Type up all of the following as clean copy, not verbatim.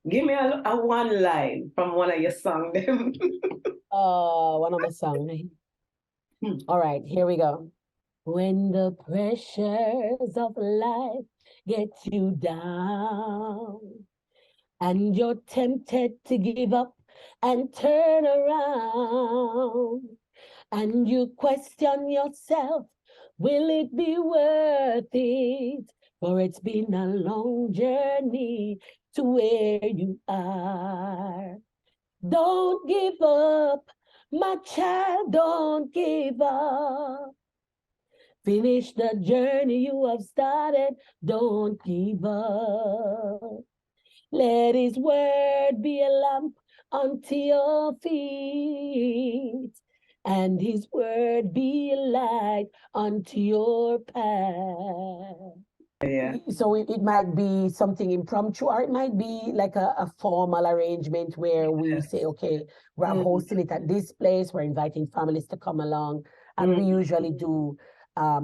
Give me a one line from one of your songs. One of my songs. All right, here we go. When the pressures of life get you down and you're tempted to give up and turn around and you question yourself, will it be worth it? For it's been a long journey to where you are. Don't give up, my child, don't give up. Finish the journey you have started, don't give up. Let his word be a lamp unto your feet, and his word be a light unto your path. Yeah. So it might be something impromptu, or it might be like a formal arrangement where we say, okay, we're hosting it at this place, we're inviting families to come along, and we usually do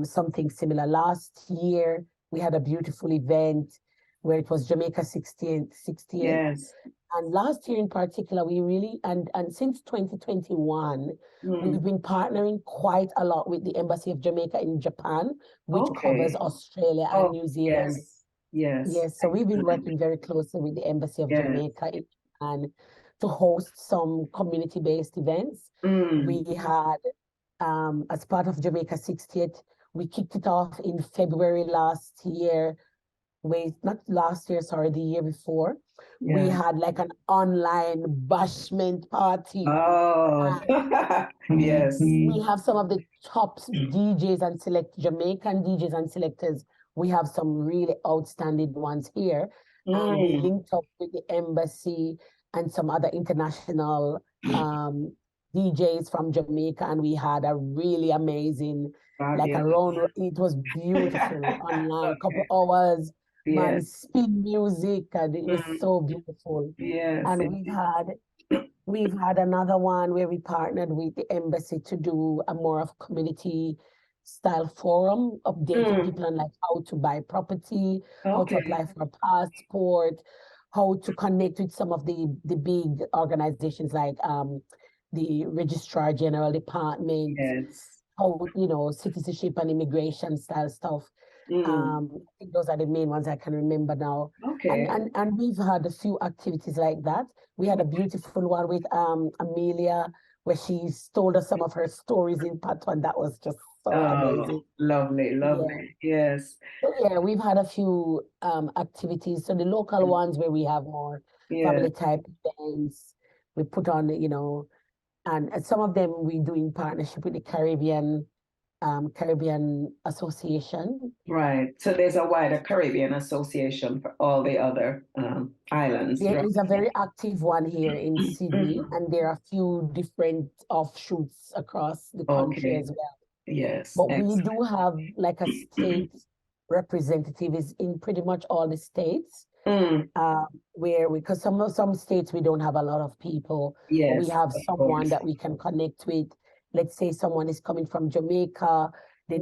something similar. Last year, we had a beautiful event where it was Jamaica 60th. Yes. And last year in particular, we really, and since 2021, we've been partnering quite a lot with the Embassy of Jamaica in Japan, which covers Okay. Australia and New Zealand. Yes. Yes. Yes, so we've been working very closely with the Embassy of Yes. Jamaica in Japan to host some community-based events. We had, as part of Jamaica 60th, we kicked it off in February last year. Wait, not last year, sorry, the year before. We Yeah. had like an online bashment party. Oh, yes. We have some of the top DJs and Jamaican DJs and selectors. We have some really outstanding ones here. And we linked up with the embassy and some other international DJs from Jamaica, and we had a really amazing, like it was beautiful online, couple hours, man, Yes. spin music, and it was so beautiful. Yes. And we've had another one where we partnered with the embassy to do a more of community style forum, updating people on like how to buy property, how to apply for a passport, how to connect with some of the big organizations like the Registrar General Department, Yes. how, citizenship and immigration style stuff. I think those are the main ones I can remember now. Okay. And we've had a few activities like that. We had a beautiful one with Amelia, where she told us some of her stories in part one. That was just so amazing. Lovely, lovely. Yeah. Yes. So yeah, we've had a few activities. So the local ones where we have more family type events, we put on, and some of them we do in partnership with the Caribbean Association. Right. So there's a wider Caribbean Association for all the other islands. There Right? is a very active one here in Sydney, and there are a few different offshoots across the country as well. Yes. But we do have like a state representative is in pretty much all the states. Because some states we don't have a lot of people, but we have someone that we can connect with. Let's say someone is coming from Jamaica, they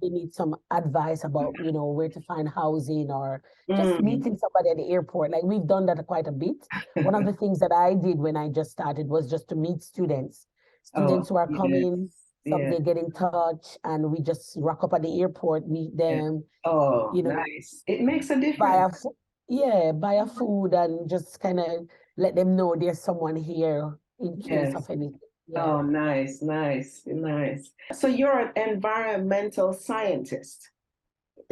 need some advice about, where to find housing or just meeting somebody at the airport. Like we've done that quite a bit. One of the things that I did when I just started was just to meet students who are coming. Some they get in touch and we just rock up at the airport, meet them. Oh, nice. It makes a difference. Buy a food and just kind of let them know there's someone here in case of anything. Oh, nice, nice, nice. So you're an environmental scientist?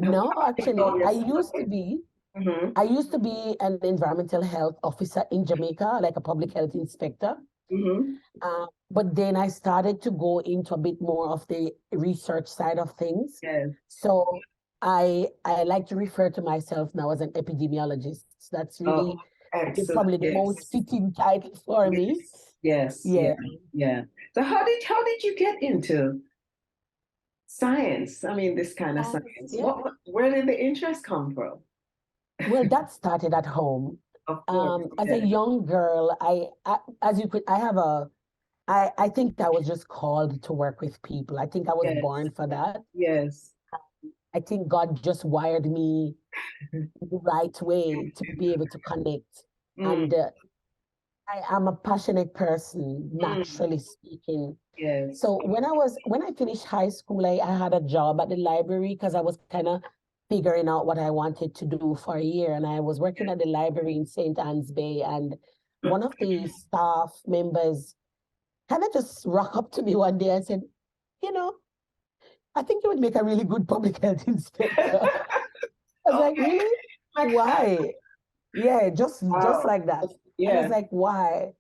No, actually, I used to be. I used to be an environmental health officer in Jamaica, like a public health inspector. But then I started to go into a bit more of the research side of things. So I like to refer to myself now as an epidemiologist. That's really probably the most fitting title for me. Yes. Yeah. So how did you get into science? I mean, this kind of science. Where did the interest come from? Well, that started at home. Of course. As a young girl, I think I was just called to work with people. I think I was born for that. Yes. I think God just wired me the right way to be able to connect And I am a passionate person, mm. naturally speaking. Yes. So when I finished high school, I had a job at the library because I was kind of figuring out what I wanted to do for a year. And I was working at the library in St. Anne's Bay, and one of the staff members kind of just rock up to me one day and said, you know, I think you would make a really good public health inspector. I was like, Okay. really? Like, Why? Yeah, just wow. like that. And I was Yeah. like, why?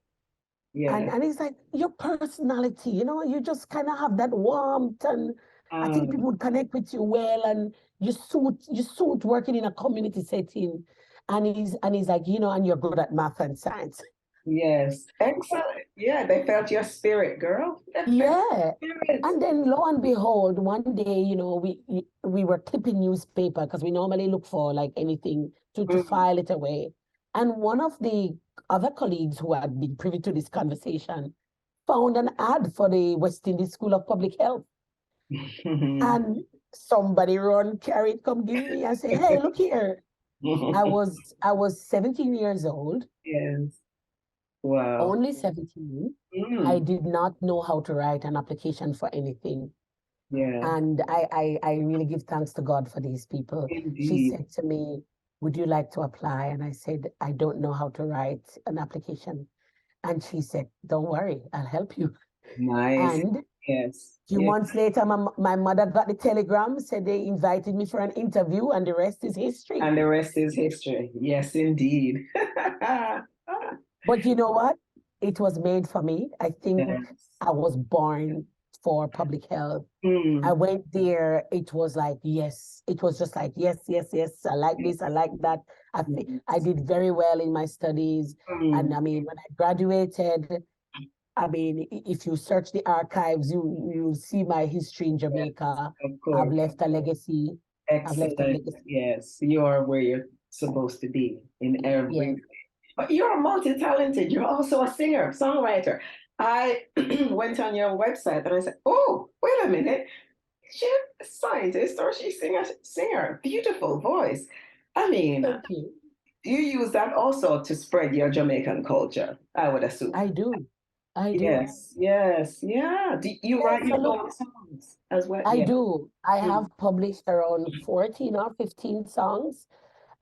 Yeah. And it's like your personality, you just kind of have that warmth, and I think Um, people would connect with you well, and you suit working in a community setting. And he's like, and you're good at math and science. yes. Excellent. Yeah, they felt your spirit, girl. They felt Yeah. your spirit. And then lo and behold, one day, we were clipping newspaper because we normally look for like anything to Mm. file it away. And one of the other colleagues who had been privy to this conversation found an ad for the West Indies School of Public Health. And somebody run, carry it, come give me. I say, hey, look here. I was 17 years old, Yes. Wow. only 17. I Mm. did not know how to write an application for anything. Yeah. And I really give thanks to God for these people. She Indeed. said to me, would you like to apply? And I said, I don't know how to write an application. And she said, don't worry, I'll help you. Nice. And Yes. few Yeah. months later, my mother got the telegram, said they invited me for an interview, and the rest is history. And the rest is history. Yes, indeed. But you know what? It was made for me. I think Yes. I was born for public health. I Mm. went there, it was like, yes. It was just like, yes, yes, yes. I like this, I like that. I Yes. did very well in my studies. And Mm. I mean, when I graduated, I mean, if you search the archives, you'll see my history in Yes, Jamaica. of I've course. left a legacy. I've left a Excellent. legacy. Yes, you are where you're supposed to be in every. Yes. But you're multi-talented. You're also a singer, songwriter. I went on your website and I said, "Oh, wait a minute. She's a scientist or she's singer. Beautiful voice." I mean, Thank you. you use that also to spread your Jamaican culture, I would assume. I do. I do. Yes, yes, yeah. Do you Yeah, write so your look, own songs as well? I Yeah. do. I Mm. have published around 14 or 15 songs.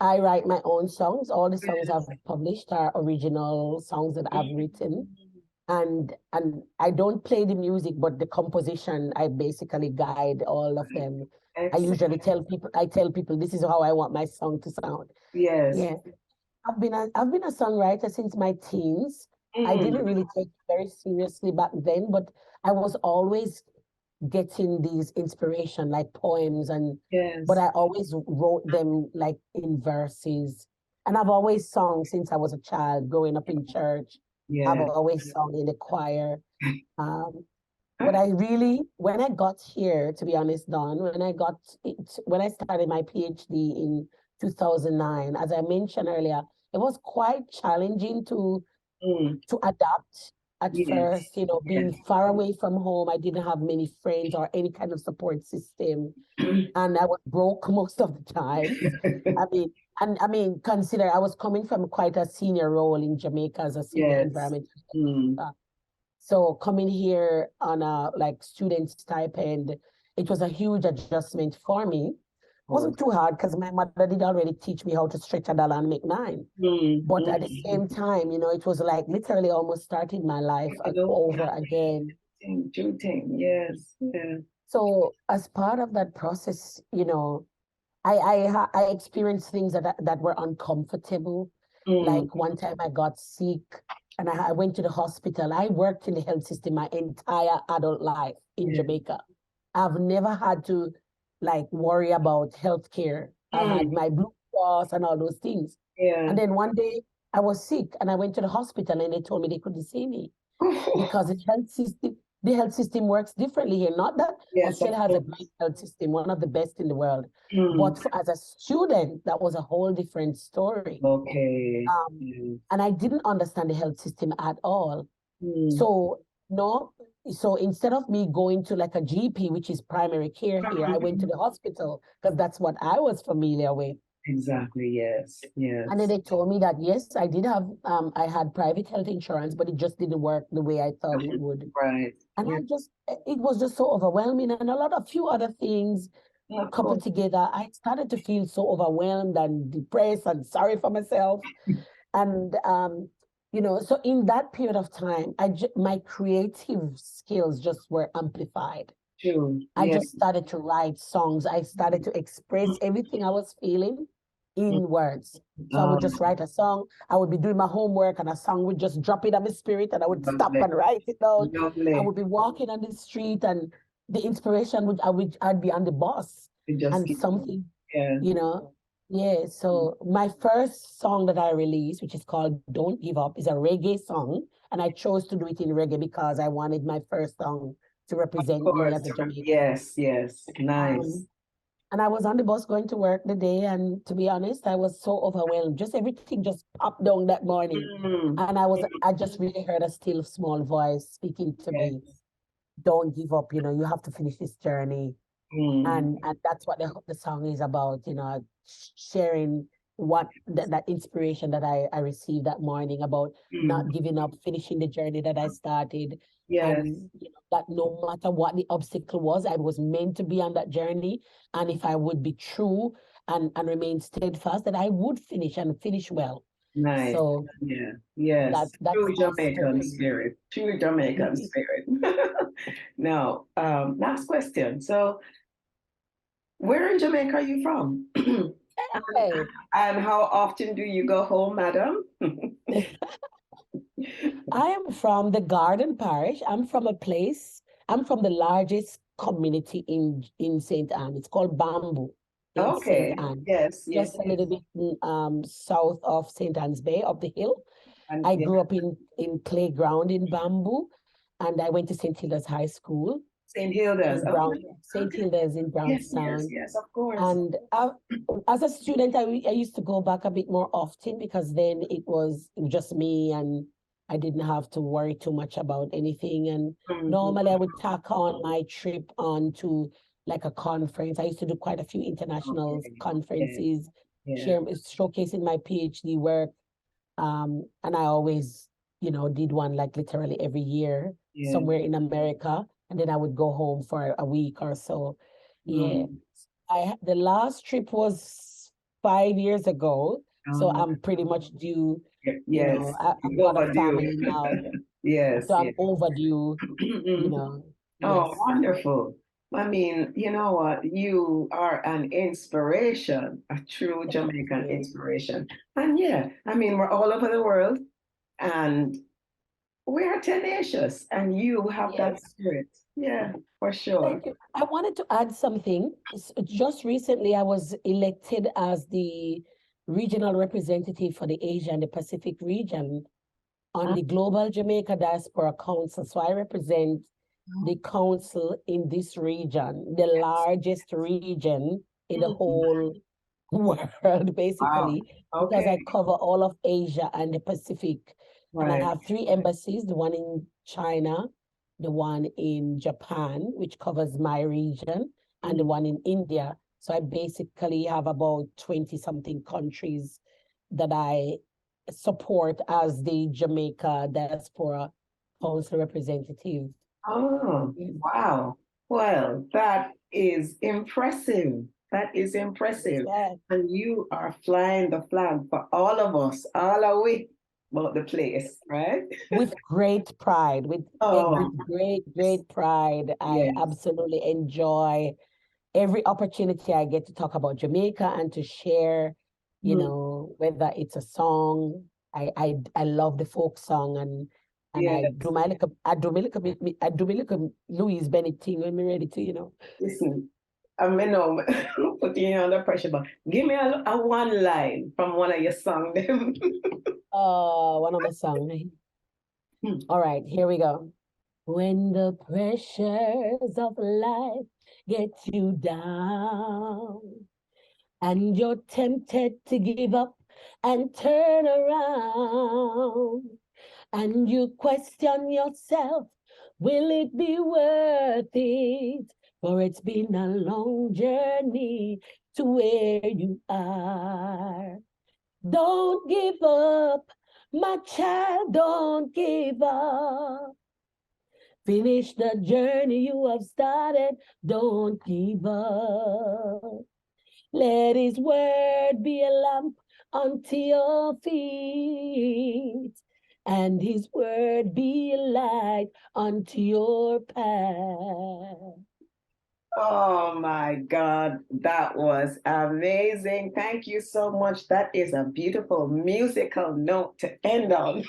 I write my own songs. All the songs I've published are original songs that I've written. Mm. And I don't play the music, but the composition, I basically guide all of them. Excellent. I tell people this is how I want my song to sound. Yes. Yeah. I've been a songwriter since my teens. I Mm. didn't really take it very seriously back then, but I was always getting these inspiration like poems, but Yes. I always wrote them like in verses. And I've always sung since I was a child, growing up in church. I've Yeah. always sung in the choir. Um, but when I got here, to be honest, Don, when I started my PhD in 2009, as I mentioned earlier, it was quite challenging Mm. to adapt at Yes. first, being Yes. far away from home. I didn't have many friends or any kind of support system. And I was broke most of the time. I mean, consider I was coming from quite a senior role in Jamaica as a senior Yes. environmental. Mm. So coming here on a like student stipend, it was a huge adjustment for me. Oh. Wasn't too hard because my mother did already teach me how to stretch a dollar and make nine. Mm. But at the Mm. same time, it was like literally almost starting my life over again. Do thing. Yes. Yeah. So as part of that process, I experienced things that were uncomfortable. Mm. Like one time I got sick and I went to the hospital. I worked in the health system my entire adult life in Yeah. Jamaica. I've never had to like worry about healthcare. I had Mm. my Blue Cross and all those things. Yeah. And then one day I was sick and I went to the hospital and they told me they couldn't see me because the health system works differently here. Not that Yes, of Australia has a course. great health system, one of the best in the world, Mm. but as a student, that was a whole different story. Okay. Um, Mm. and I didn't understand the health system at all. Mm. So no, so instead of me going to like a GP, which is primary care here, I went to the hospital because that's what I was familiar with. Exactly. Yes. And then Yes. they told me that yes, I did have I had private health insurance, but it just didn't work the way I thought it would. Right. And Yeah. it was just so overwhelming, and a few other things Of coupled course. together. I started to feel so overwhelmed and depressed and sorry for myself. And so in that period of time, my creative skills just were amplified. True. I Yeah. just started to write songs. I started to express everything I was feeling in words. So I would just write a song. I would be doing my homework and a song would just drop in my spirit and I would stop Lovely. and write it down. I Lovely. would be walking on the street and the inspiration I'd be on the bus You just and keep. something, Yeah. you know. Yeah. So my first song that I released, which is called Don't Give Up, is a reggae song. And I chose to do it in reggae because I wanted my first song to Of represent me course. as a Jamaican. Yes. Yes. Nice. Um, and I was on the bus going to work the day, and to be honest, I was so overwhelmed. Just everything just popped down that morning. Mm. And I just really heard a still small voice speaking to me. Yes. Don't give up, you have to finish this journey. Mm. And that's what the song is about, sharing that inspiration that I received that morning about Mm. not giving up, finishing the journey that I started. Yes. And that no matter what the obstacle was, I was meant to be on that journey. And if I would be true and remain steadfast, that I would finish and finish well. Nice. So Yeah. Yes. that's True my Jamaican story. spirit. True Jamaican spirit. Now, last question. So, where in Jamaica are you from? Hey. And how often do you go home, madam? I am from the Garden Parish. I'm from the largest community in St. Anne. It's called Bamboo in St. Okay. Anne, Yes, yes, just a little yes. bit south of St. Anne's Bay, up the hill. And I yeah, grew up in playground in Bamboo, and I went to St. Hilda's High School St. Hilda's. in Brown, Okay. St. Okay. Hilda's in Yes, yes, Brownstown. yes, of course. And as a student, I used to go back a bit more often because then it was just me and I didn't have to worry too much about anything. And Mhm. normally I would tack on my trip on to like a conference. I used to do quite a few international Okay. Yeah, conferences, yeah, showcasing my PhD work. And I always, did one like literally every year yeah. somewhere in America. And then I would go home for a week or so. Yeah. Mm. The last trip was 5 years ago, so Um, I'm pretty much due. yes, I've got a overdue. family now, Yes, so I'm yes. overdue. You Mhm. know, Oh, yes. wonderful. I mean, you know what? You are an inspiration, a true Thank Jamaican you. inspiration. And yeah, I mean, we're all over the world and we're tenacious, and you have that Yes. spirit. Yeah, for sure. Thank you. I wanted to add something. Just recently, I was elected as the regional representative for the Asia and the Pacific region on Uh, the Global Jamaica Diaspora Council. So I represent the council in this region, the largest region in the mm, whole world, wow. basically, because I Okay. cover all of Asia and the Pacific. And I Right. have three embassies, the one in China, the one in Japan, which covers my region, and the Mm. one in India. So I basically have about 20 something countries that I support as the Jamaica Diaspora Council representative. Oh, Yes. wow. Well, that is impressive. That is impressive. Yeah. And you are flying the flag for all of us, all away about the place, right? With great pride, Oh, with great pride. I yes. absolutely enjoy every opportunity I get to talk about Jamaica and to share, Mm, whether it's a song. I love the folk song and yes. I do my little Louise Bennett thing when we're ready to. Listen, I mean, no, putting you under pressure, but give me a one line from one of your songs. One of my songs. All right, here we go. When the pressures of life get you down and you're tempted to give up and turn around and you question yourself, will it be worth it? For it's been a long journey to where you are. Don't give up, my child, don't give up. Finish the journey you have started, don't give up. Let his word be a lamp unto your feet, and his word be a light unto your path. Oh my God, that was amazing. Thank you so much. That is a beautiful musical note to end on.